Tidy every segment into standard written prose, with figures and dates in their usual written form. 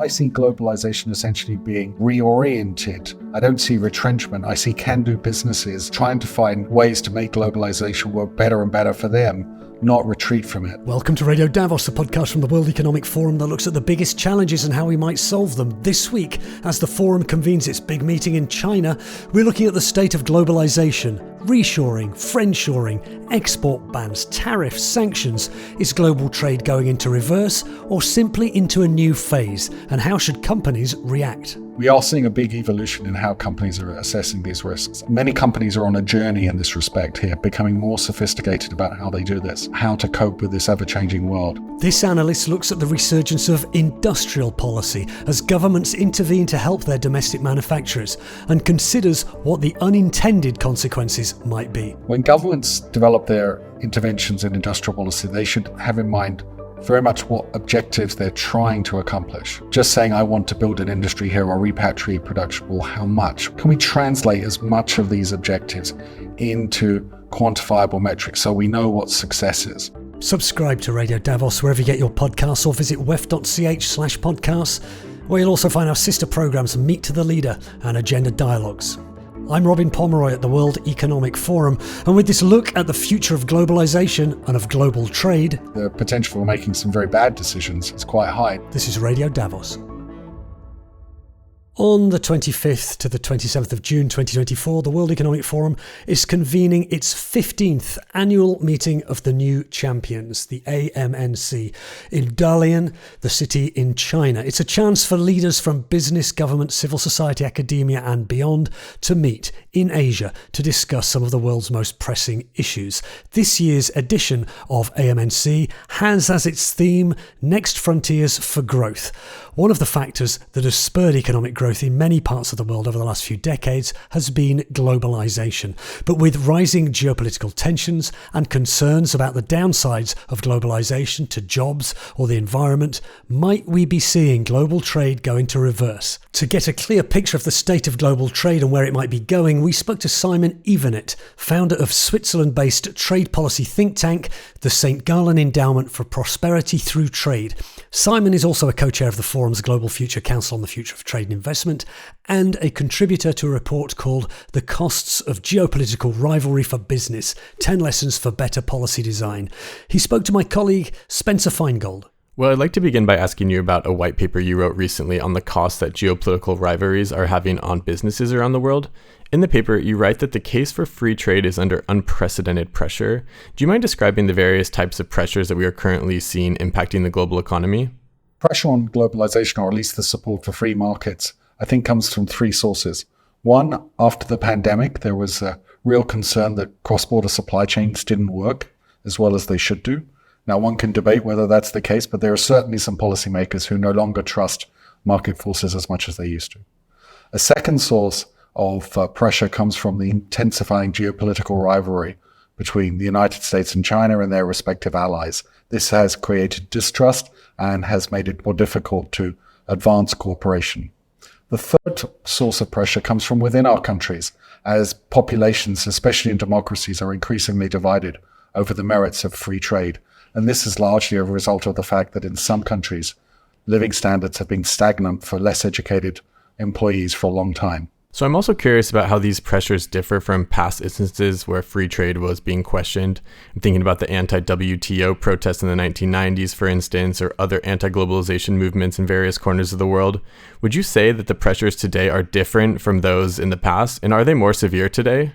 I see globalization essentially being reoriented. I don't see retrenchment. I see can-do businesses trying to find ways to make globalization work better and better for them, not retreat from it. Welcome to Radio Davos, the podcast from the World Economic Forum that looks at the biggest challenges and how we might solve them. This week, as the forum convenes its big meeting in China, we're looking at the state of globalization, reshoring, friendshoring, export bans, tariffs, sanctions. Is global trade going into reverse or simply into a new phase? And how should companies react? We are seeing a big evolution in how companies are assessing these risks. Many companies are on a journey in this respect here, becoming more sophisticated about how they do this, how to cope with this ever-changing world. This analyst looks at the resurgence of industrial policy as governments intervene to help their domestic manufacturers and considers what the unintended consequences might be. When governments develop their interventions in industrial policy, they should have in mind very much what objectives they're trying to accomplish. Just saying, I want to build an industry here or repatriate production, well, how much? Can we translate as much of these objectives into quantifiable metrics so we know what success is? Subscribe to Radio Davos wherever you get your podcasts or visit wef.ch/podcasts, where you'll also find our sister programs Meet the Leader and Agenda Dialogues. I'm Robin Pomeroy at the World Economic Forum, and with this look at the future of globalization and of global trade, the potential for making some very bad decisions is quite high. This is Radio Davos. On the 25th to the 27th of June 2024, the World Economic Forum is convening its 15th annual meeting of the new champions, the AMNC, in Dalian, the city in China. It's a chance for leaders from business, government, civil society, academia and beyond to meet in Asia to discuss some of the world's most pressing issues. This year's edition of AMNC has as its theme Next Frontiers for Growth. One of the factors that has spurred economic growth in many parts of the world over the last few decades has been globalization. But with rising geopolitical tensions and concerns about the downsides of globalization to jobs or the environment, might we be seeing global trade go into reverse? To get a clear picture of the state of global trade and where it might be going, we spoke to Simon Evenet, founder of Switzerland-based trade policy think tank, the St. Gallen Endowment for Prosperity Through Trade. Simon is also a co-chair of the Forum's Global Future Council on the Future of Trade and Investment and a contributor to a report called The Costs of Geopolitical Rivalry for Business, 10 Lessons for Better Policy Design. He spoke to my colleague Spencer Feingold. Well, I'd like to begin by asking you about a white paper you wrote recently on the costs that geopolitical rivalries are having on businesses around the world. In the paper, you write that the case for free trade is under unprecedented pressure. Do you mind describing the various types of pressures that we are currently seeing impacting the global economy? Pressure on globalization, or at least the support for free markets, I think comes from three sources. One, after the pandemic, there was a real concern that cross-border supply chains didn't work as well as they should do. Now, one can debate whether that's the case, but there are certainly some policymakers who no longer trust market forces as much as they used to. A second source of pressure comes from the intensifying geopolitical rivalry between the United States and China and their respective allies. This has created distrust and has made it more difficult to advance cooperation. The third source of pressure comes from within our countries, as populations, especially in democracies, are increasingly divided over the merits of free trade. And this is largely a result of the fact that in some countries, living standards have been stagnant for less educated employees for a long time. So I'm also curious about how these pressures differ from past instances where free trade was being questioned. I'm thinking about the anti-WTO protests in the 1990s, for instance, or other anti-globalization movements in various corners of the world. Would you say that the pressures today are different from those in the past, and are they more severe today?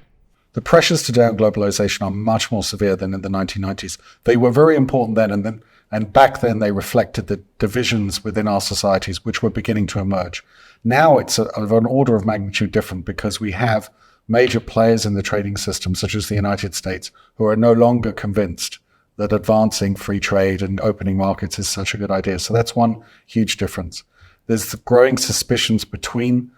The pressures today on globalization are much more severe than in the 1990s. They were very important then, and back then they reflected the divisions within our societies which were beginning to emerge. Now it's of an order of magnitude different because we have major players in the trading system, such as the United States, who are no longer convinced that advancing free trade and opening markets is such a good idea. So that's one huge difference. There's growing suspicions between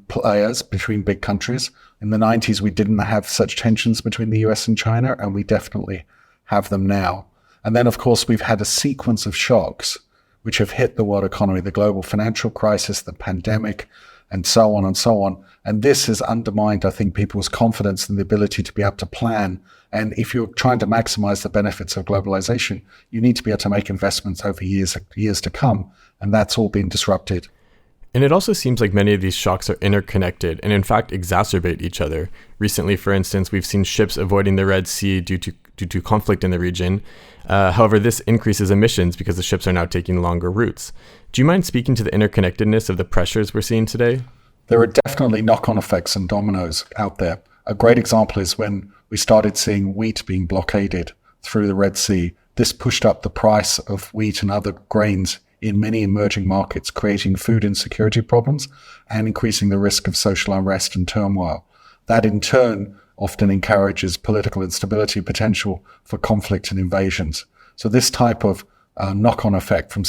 players, between big countries. In the 90s, we didn't have such tensions between the US and China, and we definitely have them now. And then, of course, we've had a sequence of shocks which have hit the world economy, the global financial crisis, the pandemic, and so on and so on. And this has undermined, I think, people's confidence in the ability to be able to plan. And if you're trying to maximize the benefits of globalization, you need to be able to make investments over years to come. And that's all been disrupted. And it also seems like many of these shocks are interconnected and in fact exacerbate each other. Recently, for instance, we've seen ships avoiding the Red Sea due to conflict in the region. However, this increases emissions because the ships are now taking longer routes. Do you mind speaking to the interconnectedness of the pressures we're seeing today? There are definitely knock-on effects and dominoes out there. A great example is when we started seeing wheat being blockaded through the Red Sea. This pushed up the price of wheat and other grains in many emerging markets, creating food insecurity problems and increasing the risk of social unrest and turmoil. That in turn often encourages political instability, potential for conflict and invasions. So this type of knock-on effect from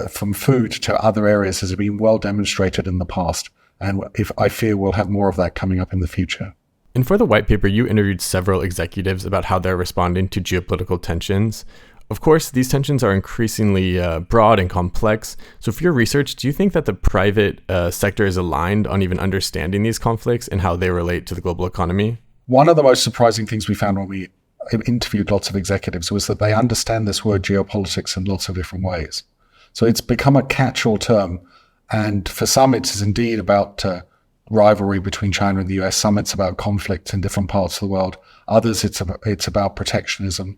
from food to other areas has been well demonstrated in the past. And I fear we'll have more of that coming up in the future. And for the white paper, you interviewed several executives about how they're responding to geopolitical tensions. Of course, these tensions are increasingly broad and complex. So for your research, do you think that the private sector is aligned on even understanding these conflicts and how they relate to the global economy? One of the most surprising things we found when we interviewed lots of executives was that they understand this word geopolitics in lots of different ways. So it's become a catch-all term. And for some, it is indeed about rivalry between China and the US. Some, it's about conflict in different parts of the world. Others, it's about protectionism.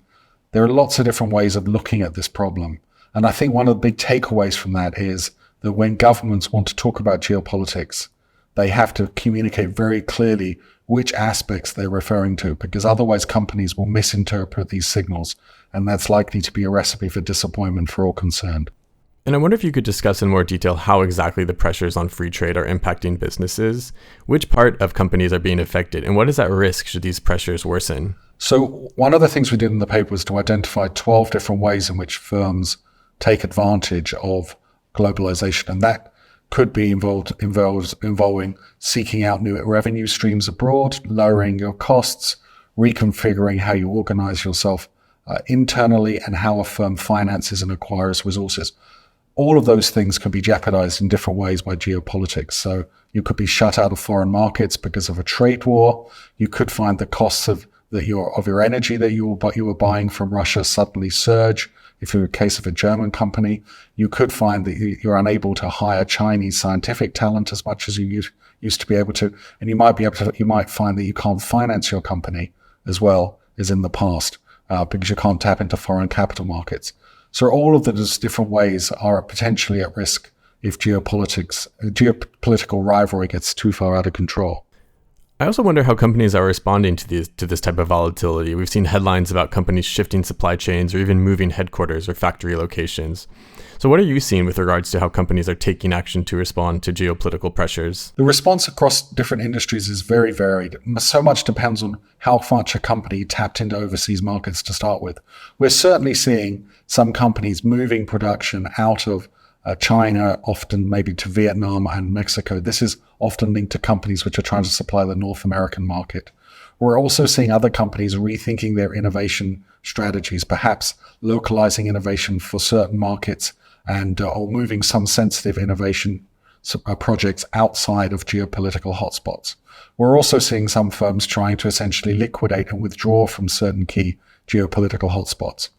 There are lots of different ways of looking at this problem. And I think one of the big takeaways from that is that when governments want to talk about geopolitics, they have to communicate very clearly which aspects they're referring to, because otherwise companies will misinterpret these signals, and that's likely to be a recipe for disappointment for all concerned. And I wonder if you could discuss in more detail how exactly the pressures on free trade are impacting businesses, which part of companies are being affected, and what is at risk should these pressures worsen? So one of the things we did in the paper was to identify 12 different ways in which firms take advantage of globalization. And that could be involving seeking out new revenue streams abroad, lowering your costs, reconfiguring how you organize yourself internally, and how a firm finances and acquires resources. All of those things can be jeopardized in different ways by geopolitics. So you could be shut out of foreign markets because of a trade war. You could find the costs of your energy that you were buying from Russia suddenly surge. If you're a case of a German company, you could find that you're unable to hire Chinese scientific talent as much as you used to be able to, and you might find that you can't finance your company as well as in the past because you can't tap into foreign capital markets. So all of those different ways are potentially at risk if geopolitical rivalry gets too far out of control. I also wonder how companies are responding to this type of volatility. We've seen headlines about companies shifting supply chains or even moving headquarters or factory locations. So what are you seeing with regards to how companies are taking action to respond to geopolitical pressures? The response across different industries is very varied. So much depends on how much a company tapped into overseas markets to start with. We're certainly seeing some companies moving production out of China, often maybe to Vietnam and Mexico. This is often linked to companies which are trying to supply the North American market. We're also seeing other companies rethinking their innovation strategies, perhaps localizing innovation for certain markets and or moving some sensitive innovation projects outside of geopolitical hotspots. We're also seeing some firms trying to essentially liquidate and withdraw from certain key geopolitical hotspots.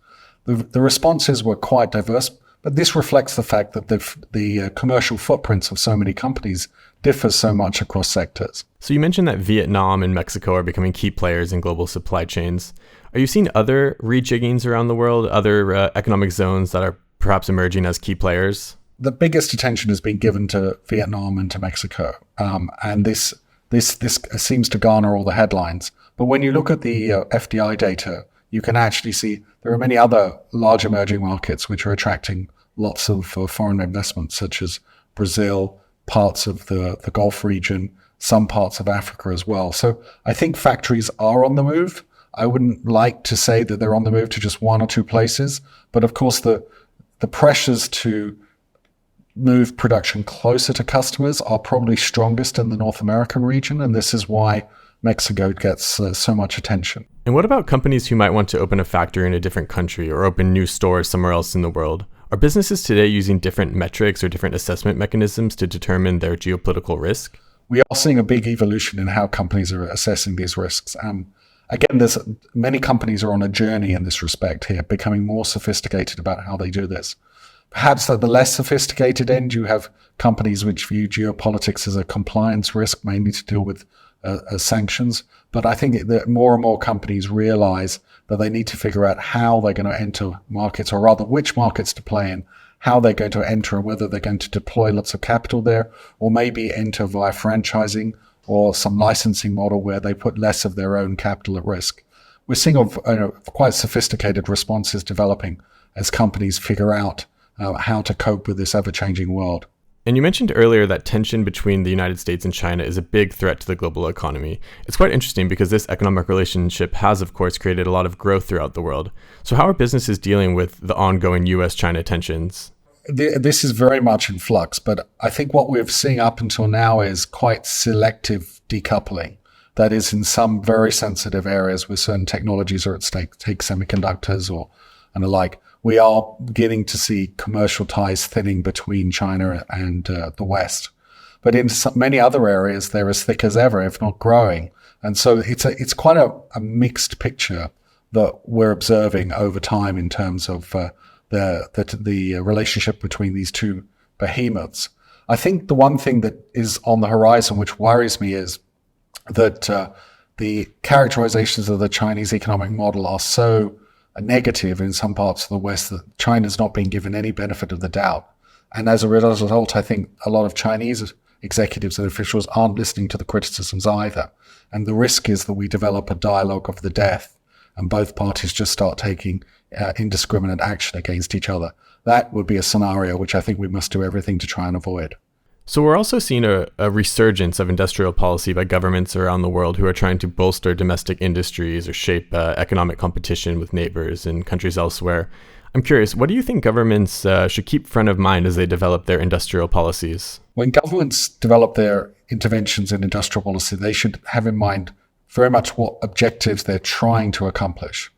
The responses were quite diverse, but this reflects the fact that the commercial footprints of so many companies differ so much across sectors. So you mentioned that Vietnam and Mexico are becoming key players in global supply chains. Are you seeing other rejiggings around the world, other economic zones that are perhaps emerging as key players? The biggest attention has been given to Vietnam and to Mexico, and this seems to garner all the headlines. But when you look at the FDI data, you can actually see there are many other large emerging markets which are attracting lots of foreign investment, such as Brazil, parts of the Gulf region, some parts of Africa as well. So I think factories are on the move. I wouldn't like to say that they're on the move to just one or two places, but of course the pressures to move production closer to customers are probably strongest in the North American region, and this is why Mexico gets so much attention. And what about companies who might want to open a factory in a different country or open new stores somewhere else in the world? Are businesses today using different metrics or different assessment mechanisms to determine their geopolitical risk? We are seeing a big evolution in how companies are assessing these risks. Again, there's many companies are on a journey in this respect here, becoming more sophisticated about how they do this. Perhaps at the less sophisticated end, you have companies which view geopolitics as a compliance risk, mainly to deal with sanctions. But I think that more and more companies realize that they need to figure out how they're going to enter markets, or rather which markets to play in, how they're going to enter, and whether they're going to deploy lots of capital there, or maybe enter via franchising or some licensing model where they put less of their own capital at risk. We're seeing quite sophisticated responses developing as companies figure out how to cope with this ever-changing world. And you mentioned earlier that tension between the United States and China is a big threat to the global economy. It's quite interesting because this economic relationship has, of course, created a lot of growth throughout the world. So how are businesses dealing with the ongoing US-China tensions? This is very much in flux, but I think what we're seeing up until now is quite selective decoupling. That is, in some very sensitive areas where certain technologies are at stake, take semiconductors and the like, we are beginning to see commercial ties thinning between China and the West. But in many other areas, they're as thick as ever, if not growing. And so it's quite a mixed picture that we're observing over time in terms of the relationship between these two behemoths. I think the one thing that is on the horizon which worries me is that the characterizations of the Chinese economic model are so negative in some parts of the West that China's not being given any benefit of the doubt. And as a result, I think a lot of Chinese executives and officials aren't listening to the criticisms either. And the risk is that we develop a dialogue of the death and both parties just start taking indiscriminate action against each other. That would be a scenario which I think we must do everything to try and avoid. So we're also seeing a resurgence of industrial policy by governments around the world who are trying to bolster domestic industries or shape economic competition with neighbors and countries elsewhere. I'm curious, what do you think governments should keep front of mind as they develop their industrial policies? When governments develop their interventions in industrial policy, they should have in mind very much what objectives they're trying to accomplish.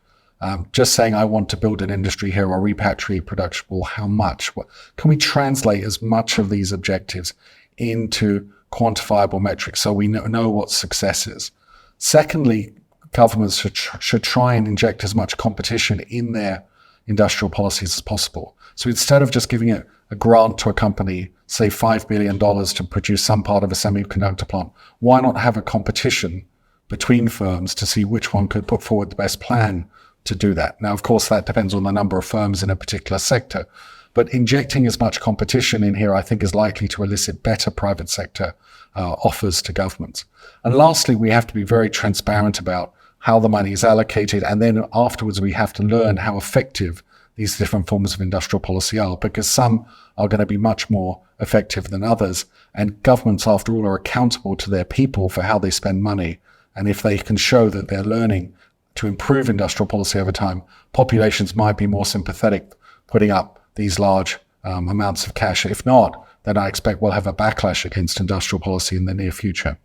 Just saying, I want to build an industry here or repatriate production, well, how much? Can we translate as much of these objectives into quantifiable metrics so we know what success is? Secondly, governments should try and inject as much competition in their industrial policies as possible. So instead of just giving a grant to a company, say $5 billion to produce some part of a semiconductor plant, why not have a competition between firms to see which one could put forward the best plan to do that? Now, of course, that depends on the number of firms in a particular sector, but injecting as much competition in here, I think, is likely to elicit better private sector offers to governments. And lastly, we have to be very transparent about how the money is allocated, and then afterwards we have to learn how effective these different forms of industrial policy are, because some are going to be much more effective than others, and governments, after all, are accountable to their people for how they spend money. And if they can show that they're learning to improve industrial policy over time, populations might be more sympathetic putting up these large amounts of cash. If not, then I expect we'll have a backlash against industrial policy in the near future.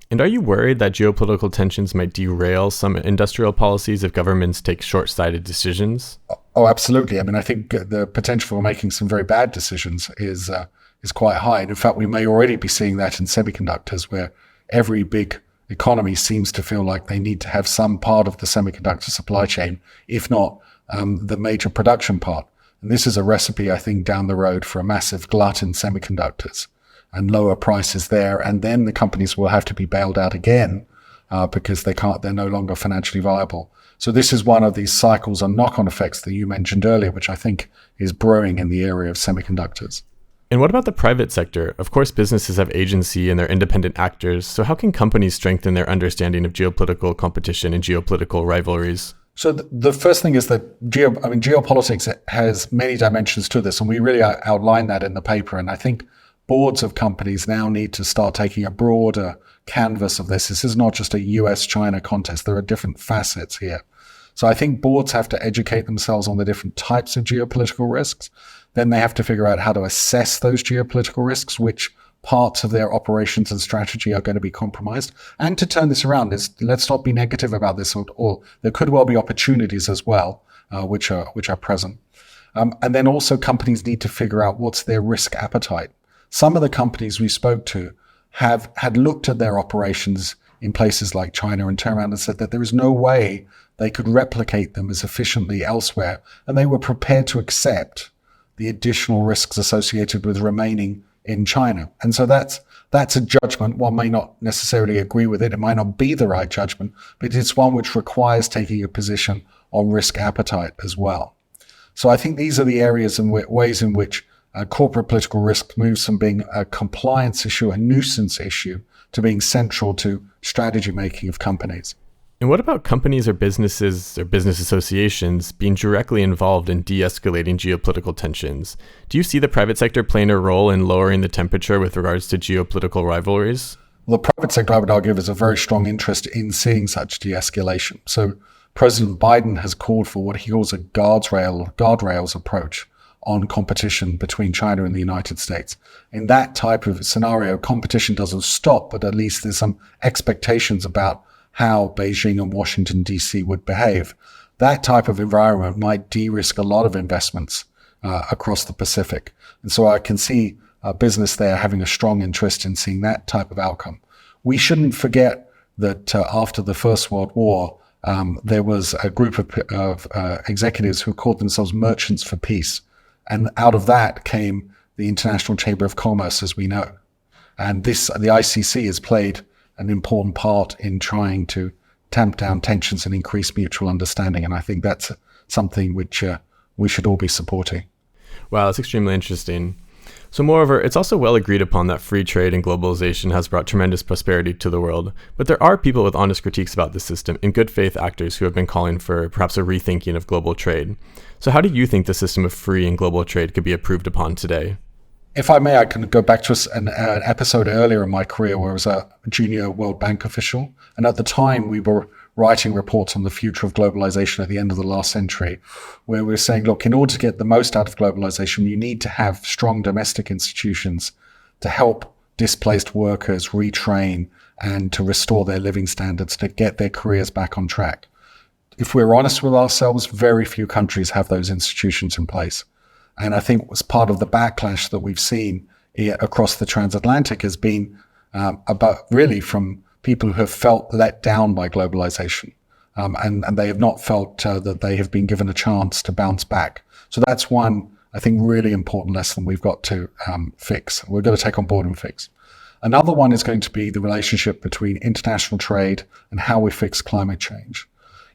And are you worried that geopolitical tensions might derail some industrial policies if governments take short-sighted decisions? Oh, absolutely. I mean, I think the potential for making some very bad decisions is quite high. And in fact, we may already be seeing that in semiconductors, where every big economy seems to feel like they need to have some part of the semiconductor supply chain, if not the major production part. And this is a recipe, I think, down the road for a massive glut in semiconductors and lower prices there. And then the companies will have to be bailed out again because they're no longer financially viable. So this is one of these cycles and knock-on effects that you mentioned earlier, which I think is brewing in the area of semiconductors. And what about the private sector? Of course, businesses have agency and they're independent actors. So how can companies strengthen their understanding of geopolitical competition and geopolitical rivalries? So the first thing is that geopolitics has many dimensions to this, and we really outline that in the paper. And I think boards of companies now need to start taking a broader canvas of this. This is not just a US-China contest. There are different facets here. So I think boards have to educate themselves on the different types of geopolitical risks. Then they have to figure out how to assess those geopolitical risks, which parts of their operations and strategy are going to be compromised. And to turn this around, let's not be negative about this, or there could well be opportunities as well, which are present. And then also companies need to figure out what's their risk appetite. Some of the companies we spoke to had looked at their operations in places like China and turned around and said that there is no way they could replicate them as efficiently elsewhere. And they were prepared to accept the additional risks associated with remaining in China. And so that's a judgment. One may not necessarily agree with it. It might not be the right judgment, but it's one which requires taking a position on risk appetite as well. So I think these are the areas and ways in which corporate political risk moves from being a compliance issue, a nuisance issue, to being central to strategy making of companies. And what about companies or business associations being directly involved in de-escalating geopolitical tensions? Do you see the private sector playing a role in lowering the temperature with regards to geopolitical rivalries? Well, the private sector, I would argue, has a very strong interest in seeing such de-escalation. So President Biden has called for what he calls a guardrails approach on competition between China and the United States. In that type of scenario, competition doesn't stop, but at least there's some expectations about how Beijing and Washington, D.C. would behave. That type of environment might de-risk a lot of investments across the Pacific. And so I can see business there having a strong interest in seeing that type of outcome. We shouldn't forget that after the First World War, there was a group of executives who called themselves merchants for peace. And out of that came the International Chamber of Commerce, as we know. And the ICC has played an important part in trying to tamp down tensions and increase mutual understanding. And I think that's something which we should all be supporting. Wow, that's extremely interesting. So moreover, it's also well agreed upon that free trade and globalization has brought tremendous prosperity to the world. But there are people with honest critiques about the system and good faith actors who have been calling for perhaps a rethinking of global trade. So how do you think the system of free and global trade could be improved upon today? If I may, I can go back to an episode earlier in my career where I was a junior World Bank official. And at the time, we were writing reports on the future of globalization at the end of the last century, where we were saying, look, in order to get the most out of globalization, you need to have strong domestic institutions to help displaced workers retrain and to restore their living standards, to get their careers back on track. If we're honest with ourselves, very few countries have those institutions in place. And I think was part of the backlash that we've seen across the transatlantic has been about really from people who have felt let down by globalization. And they have not felt that they have been given a chance to bounce back. So that's one, I think, really important lesson we've got to fix. We've got to take on board and fix. Another one is going to be the relationship between international trade and how we fix climate change.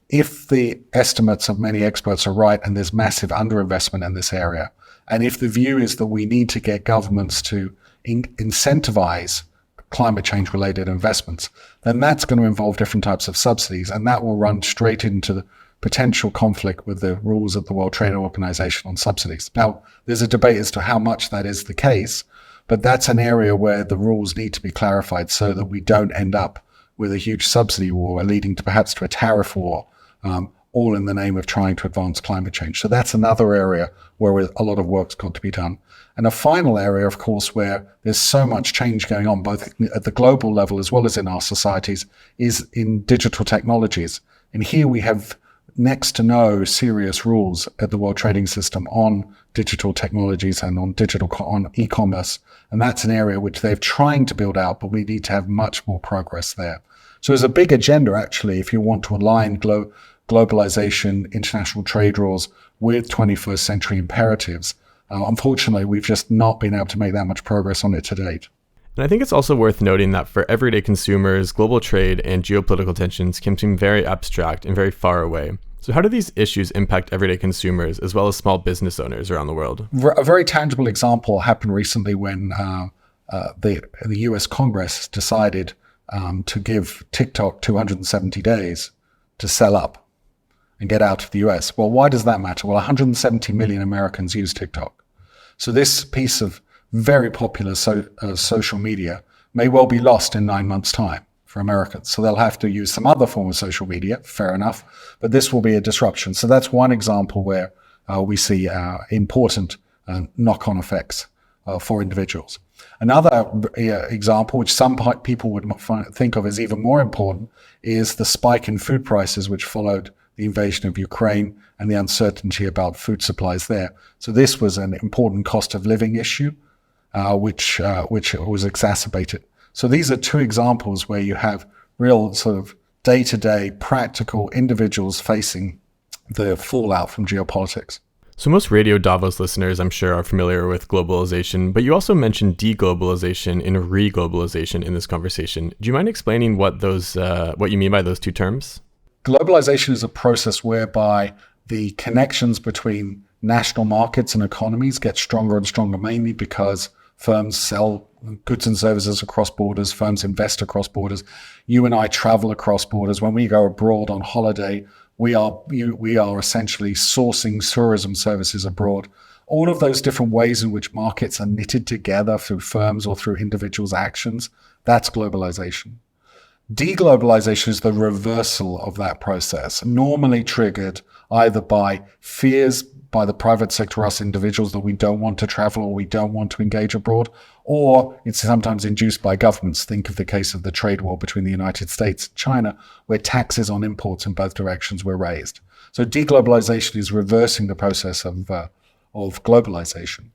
If the estimates of many experts are right and there's massive underinvestment in this area, and if the view is that we need to get governments to incentivize climate change related investments, then that's going to involve different types of subsidies, and that will run straight into the potential conflict with the rules of the World Trade Organization on subsidies. Now, there's a debate as to how much that is the case, but that's an area where the rules need to be clarified so that we don't end up with a huge subsidy war leading to perhaps to a tariff war, all in the name of trying to advance climate change. So that's another area where a lot of work's got to be done. And a final area, of course, where there's so much change going on, both at the global level as well as in our societies, is in digital technologies. And here we have next to no serious rules at the World Trading System on digital technologies and on e-commerce. And that's an area which they're trying to build out, but we need to have much more progress there. So there's a big agenda, actually, if you want to align globalization, international trade rules with 21st century imperatives. Unfortunately, we've just not been able to make that much progress on it to date. And I think it's also worth noting that for everyday consumers, global trade and geopolitical tensions can seem very abstract and very far away. So how do these issues impact everyday consumers as well as small business owners around the world? A very tangible example happened recently when the US Congress decided to give TikTok 270 days to sell up and get out of the US. Well, why does that matter? Well, 170 million Americans use TikTok. So this piece of very popular social media may well be lost in 9 months' time for Americans. So they'll have to use some other form of social media, fair enough, but this will be a disruption. So that's one example where we see important knock-on effects for individuals. Another example, which some people would think of as even more important, is the spike in food prices which followed the invasion of Ukraine and the uncertainty about food supplies there. So this was an important cost of living issue, which was exacerbated. So these are two examples where you have real sort of day-to-day practical individuals facing the fallout from geopolitics. So most Radio Davos listeners, I'm sure, are familiar with globalization, but you also mentioned deglobalization and reglobalization in this conversation. Do you mind explaining what you mean by those two terms? Globalization is a process whereby the connections between national markets and economies get stronger and stronger, mainly because firms sell goods and services across borders, firms invest across borders. You and I travel across borders. When we go abroad on holiday, we are essentially sourcing tourism services abroad. All of those different ways in which markets are knitted together through firms or through individuals' actions, that's globalization. Deglobalization is the reversal of that process, normally triggered either by fears by the private sector, us individuals, that we don't want to travel or we don't want to engage abroad, or it's sometimes induced by governments. Think of the case of the trade war between the United States and China, where taxes on imports in both directions were raised. So deglobalization is reversing the process of globalization.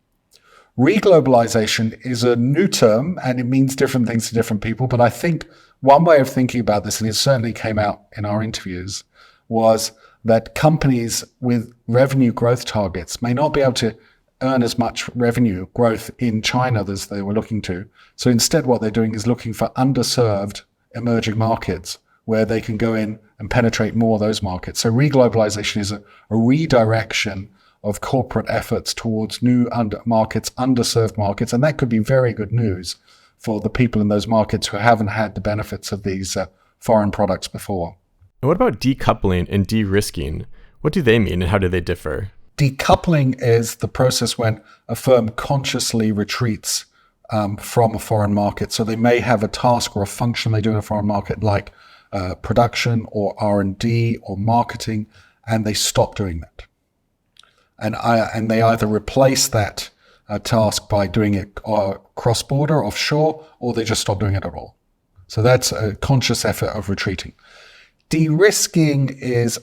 Reglobalization is a new term, and it means different things to different people, but I think one way of thinking about this, and it certainly came out in our interviews, was that companies with revenue growth targets may not be able to earn as much revenue growth in China as they were looking to. So instead, what they're doing is looking for underserved emerging markets where they can go in and penetrate more of those markets. So reglobalization is a redirection of corporate efforts towards new underserved markets. And that could be very good news for the people in those markets who haven't had the benefits of these foreign products before. And what about decoupling and de-risking? What do they mean and how do they differ? Decoupling is the process when a firm consciously retreats from a foreign market. So they may have a task or a function they do in a foreign market, like production or R&D or marketing, and they stop doing that. And they either replace that task by doing it cross-border, offshore, or they just stop doing it at all. So that's a conscious effort of retreating. De-risking is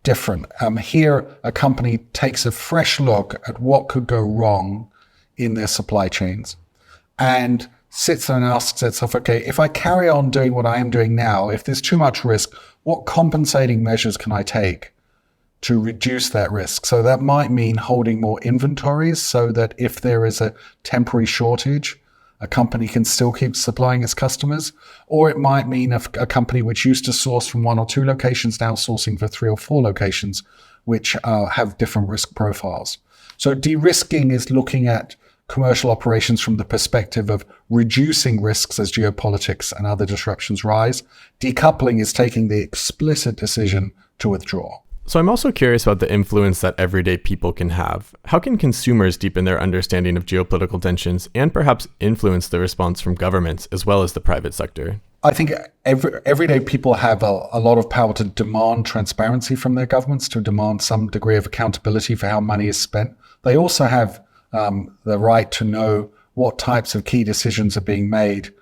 different. Here, a company takes a fresh look at what could go wrong in their supply chains and sits there and asks itself, okay, if I carry on doing what I am doing now, if there's too much risk, what compensating measures can I take to reduce that risk? So that might mean holding more inventories so that if there is a temporary shortage, a company can still keep supplying its customers. Or it might mean a company which used to source from 1 or 2 locations now sourcing for 3 or 4 locations, which have different risk profiles. So de-risking is looking at commercial operations from the perspective of reducing risks as geopolitics and other disruptions rise. Decoupling is taking the explicit decision to withdraw. So I'm also curious about the influence that everyday people can have. How can consumers deepen their understanding of geopolitical tensions and perhaps influence the response from governments as well as the private sector? I think everyday people have a lot of power to demand transparency from their governments, to demand some degree of accountability for how money is spent. They also have the right to know what types of key decisions are being made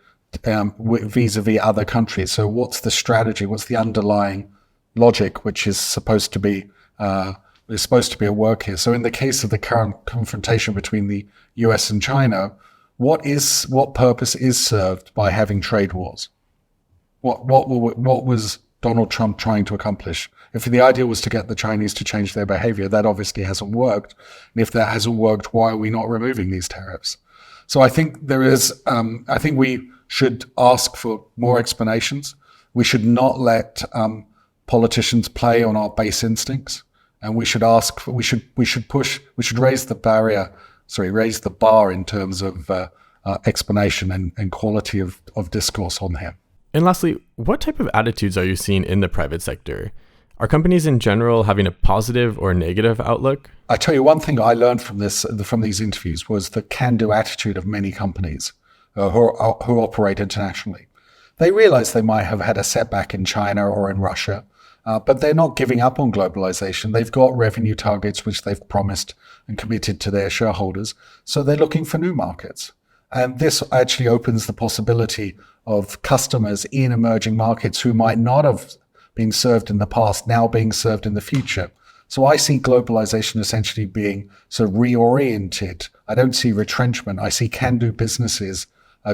vis-a-vis other countries. So what's the strategy? What's the underlying logic, which is supposed to be at work here? So in the case of the current confrontation between the US and China, what purpose is served by having trade wars? What was Donald Trump trying to accomplish? If the idea was to get the Chinese to change their behavior, that obviously hasn't worked. And if that hasn't worked, why are we not removing these tariffs? So I think I think we should ask for more explanations. We should not let politicians play on our base instincts, and we should raise the bar in terms of explanation and quality of discourse on here. And lastly, what type of attitudes are you seeing in the private sector? Are companies in general having a positive or negative outlook? I tell you, one thing I learned from these interviews was the can-do attitude of many companies who operate internationally. They realize they might have had a setback in China or in Russia, but they're not giving up on globalization. They've got revenue targets which they've promised and committed to their shareholders, so they're looking for new markets. And this actually opens the possibility of customers in emerging markets who might not have being served in the past now being served in the future. So I see globalization essentially being sort of reoriented. I don't see retrenchment. I see can-do businesses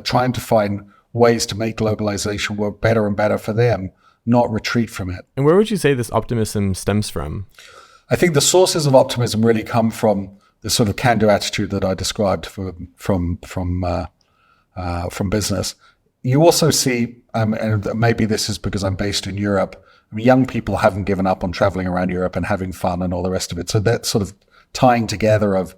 trying to find ways to make globalization work better and better for them, not retreat from it. And where would you say this optimism stems from? I think the sources of optimism really come from the sort of can-do attitude that I described from business. You also see, and maybe this is because I'm based in Europe, young people haven't given up on traveling around Europe and having fun and all the rest of it. So that sort of tying together of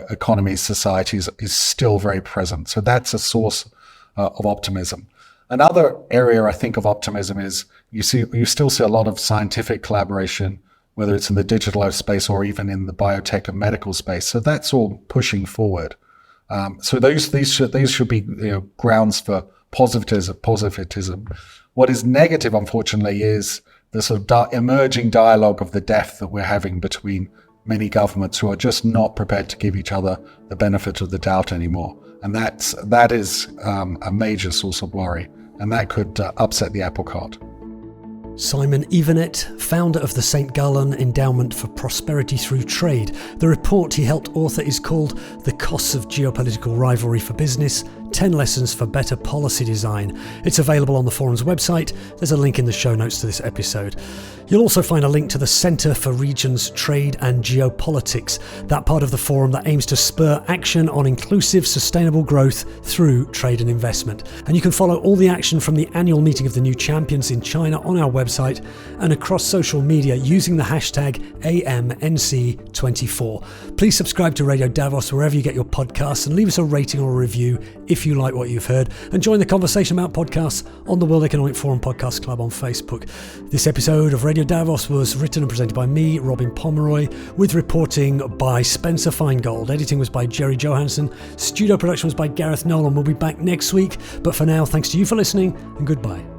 economies, societies is still very present. So that's a source of optimism. Another area I think of optimism is you still see a lot of scientific collaboration, whether it's in the digital space or even in the biotech and medical space. So that's all pushing forward. So these should be grounds for positivism. What is negative, unfortunately, is the sort of emerging dialogue of the death that we're having between many governments who are just not prepared to give each other the benefit of the doubt anymore. And that is a major source of worry, and that could upset the apple cart. Simon Evenet, founder of the St. Gallen Endowment for Prosperity Through Trade. The report he helped author is called The Costs of Geopolitical Rivalry for Business, 10 Lessons for Better Policy Design. It's available on the forum's website. There's a link in the show notes to this episode. You'll also find a link to the Centre for Regions, Trade and Geopolitics, that part of the forum that aims to spur action on inclusive, sustainable growth through trade and investment. And you can follow all the action from the annual meeting of the new champions in China on our website and across social media using the hashtag AMNC24. Please subscribe to Radio Davos wherever you get your podcasts and leave us a rating or a review if you like what you've heard, and join the conversation about podcasts on the World Economic Forum Podcast Club on Facebook. This episode of Radio Davos was written and presented by me, Robin Pomeroy, with reporting by Spencer Feingold. Editing was by Jerry Johansson. Studio production was by Gareth Nolan. We'll be back next week, but for now, thanks to you for listening and goodbye.